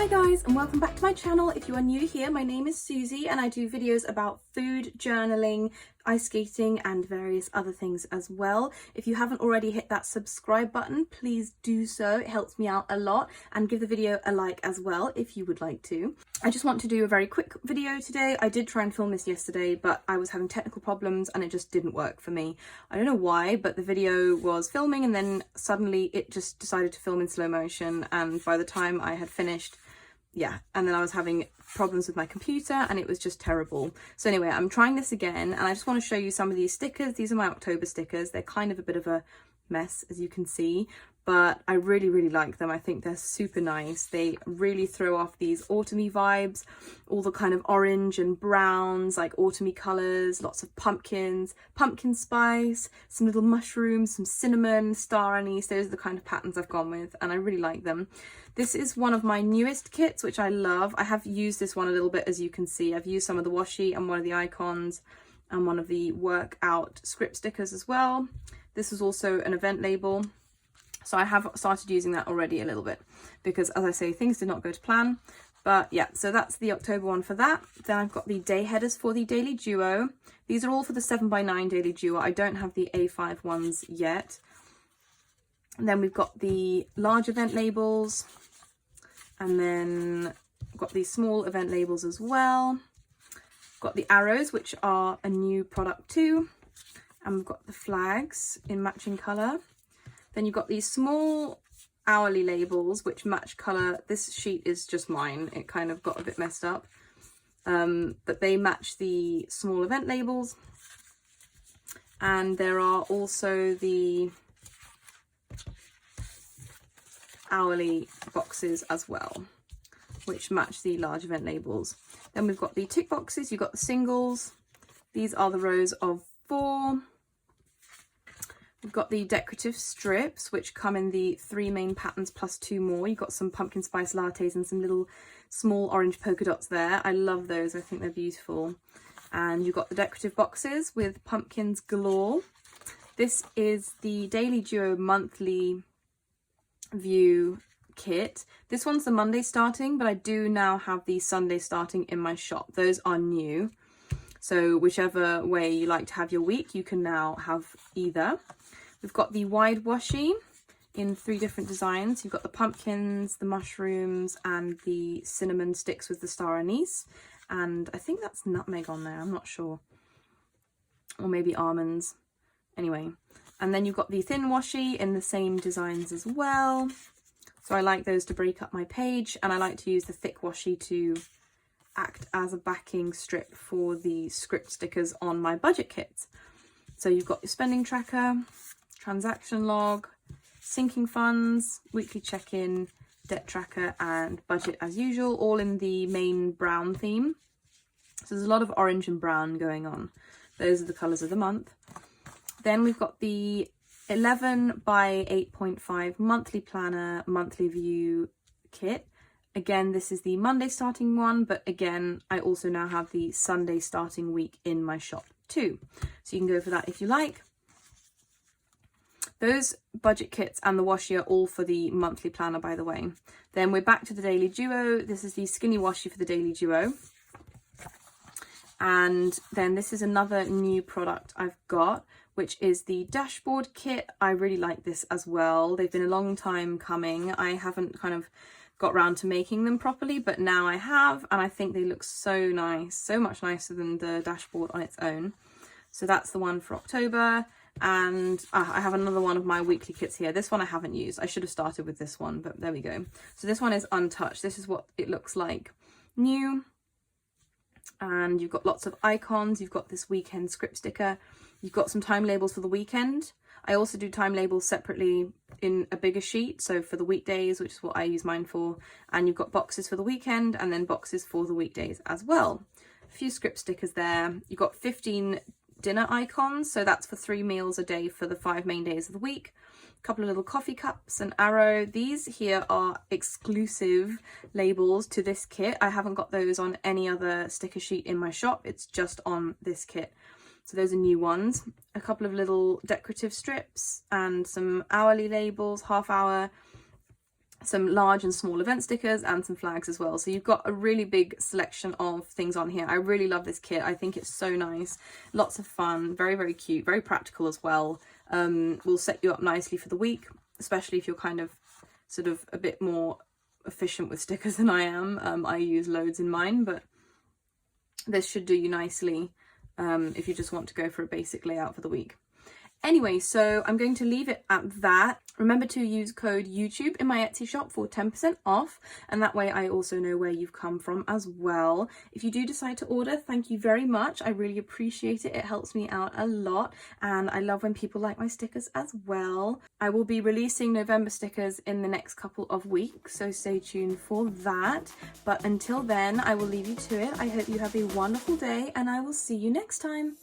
Hi guys, and welcome back to my channel. If you are new here, my name is Susie and I do videos about food, journaling, ice skating and various other things as well. If you haven't already hit that subscribe button, please do so. It helps me out a lot, and give the video a like as well if you would like to. I just want to do a very quick video today. I did try and film this yesterday, but I was having technical problems and it just didn't work for me. I don't know why, but the video was filming and then suddenly it just decided to film in slow motion, and by the time I had finished, and then I was having problems with my computer and it was just terrible. So anyway, I'm trying this again and I just want to show you some of these stickers. These are my October stickers. They're kind of a bit of a mess, as you can see, but I really like them. I think they're super nice. They really throw off these autumny vibes, all the kind of orange and browns, like autumny colours, lots of pumpkins, pumpkin spice, some little mushrooms, some cinnamon, star anise. Those are the kind of patterns I've gone with and I really like them. This is one of my newest kits, which I love. I have used this one a little bit, as you can see. I've used some of the washi and one of the icons and one of the workout script stickers as well. This is also an event label. So I have started using that already a little bit because, as I say, things did not go to plan. But yeah, so that's the October one for that. Then I've got the day headers for the Daily Duo. These are all for the 7x9 Daily Duo. I don't have the A5 ones yet. And then we've got the large event labels. And then I've got these small event labels as well. Got the arrows, which are a new product too. And we've got the flags in matching colour. Then you've got these small hourly labels which match colour. This sheet is just mine. It kind of got a bit messed up. But they match the small event labels. And there are also the hourly boxes as well, which match the large event labels. Then we've got the tick boxes. You've got the singles. These are the rows of 4. We've got the decorative strips, which come in the 3 main patterns plus 2 more. You've got some pumpkin spice lattes and some little small orange polka dots there. I love those. I think they're beautiful. And you've got the decorative boxes with pumpkins galore. This is the Daily Duo monthly view kit. This one's the Monday starting, but I do now have the Sunday starting in my shop. Those are new. So whichever way you like to have your week, you can now have either. We've got the wide washi in 3 different designs. You've got the pumpkins, the mushrooms, and the cinnamon sticks with the star anise. And I think that's nutmeg on there, I'm not sure. Or maybe almonds. Anyway. And then you've got the thin washi in the same designs as well. So I like those to break up my page. And I like to use the thick washi to act as a backing strip for the script stickers on my budget kits. So you've got your spending tracker, transaction log, sinking funds, weekly check-in, debt tracker and budget as usual, all in the main brown theme. So there's a lot of orange and brown going on. Those are the colours of the month. Then we've got the 11 by 8.5 monthly planner, monthly view kit. Again, this is the Monday starting one, but again, I also now have the Sunday starting week in my shop too. So you can go for that if you like. Those budget kits and the washi are all for the monthly planner, by the way. Then we're back to the Daily Duo. This is the skinny washi for the Daily Duo. And then this is another new product I've got, which is the dashboard kit. I really like this as well. They've been a long time coming. I haven't kind of got round to making them properly, but now I have, and I think they look so nice, so much nicer than the dashboard on its own. So that's the one for October. And I have another one of my weekly kits here. This one I haven't used. I should have started with this one, but there we go. So this one is untouched. This is what it looks like new. And you've got lots of icons. You've got this weekend script sticker. You've got some time labels for the weekend. I also do time labels separately in a bigger sheet. So for the weekdays, which is what I use mine for. And you've got boxes for the weekend and then boxes for the weekdays as well. A few script stickers there. You've got 15 dinner icons. So that's for 3 meals a day for the 5 main days of the week. A couple of little coffee cups, an arrow. These here are exclusive labels to this kit. I haven't got those on any other sticker sheet in my shop. It's just on this kit. So those are new ones. A couple of little decorative strips and some hourly labels, half hour, some large and small event stickers and some flags as well. So you've got a really big selection of things on here. I really love this kit. I think it's so nice. Lots of fun, very, very cute, very practical as well. Will set you up nicely for the week, especially if you're kind of sort of a bit more efficient with stickers than I am. I use loads in mine, but this should do you nicely if you just want to go for a basic layout for the week. Anyway, so I'm going to leave it at that. Remember to use code YouTube in my Etsy shop for 10% off, and that way I also know where you've come from as well. If you do decide to order, thank you very much. I really appreciate it. It helps me out a lot, and I love when people like my stickers as well. I will be releasing November stickers in the next couple of weeks, so stay tuned for that. But until then, I will leave you to it. I hope you have a wonderful day, and I will see you next time.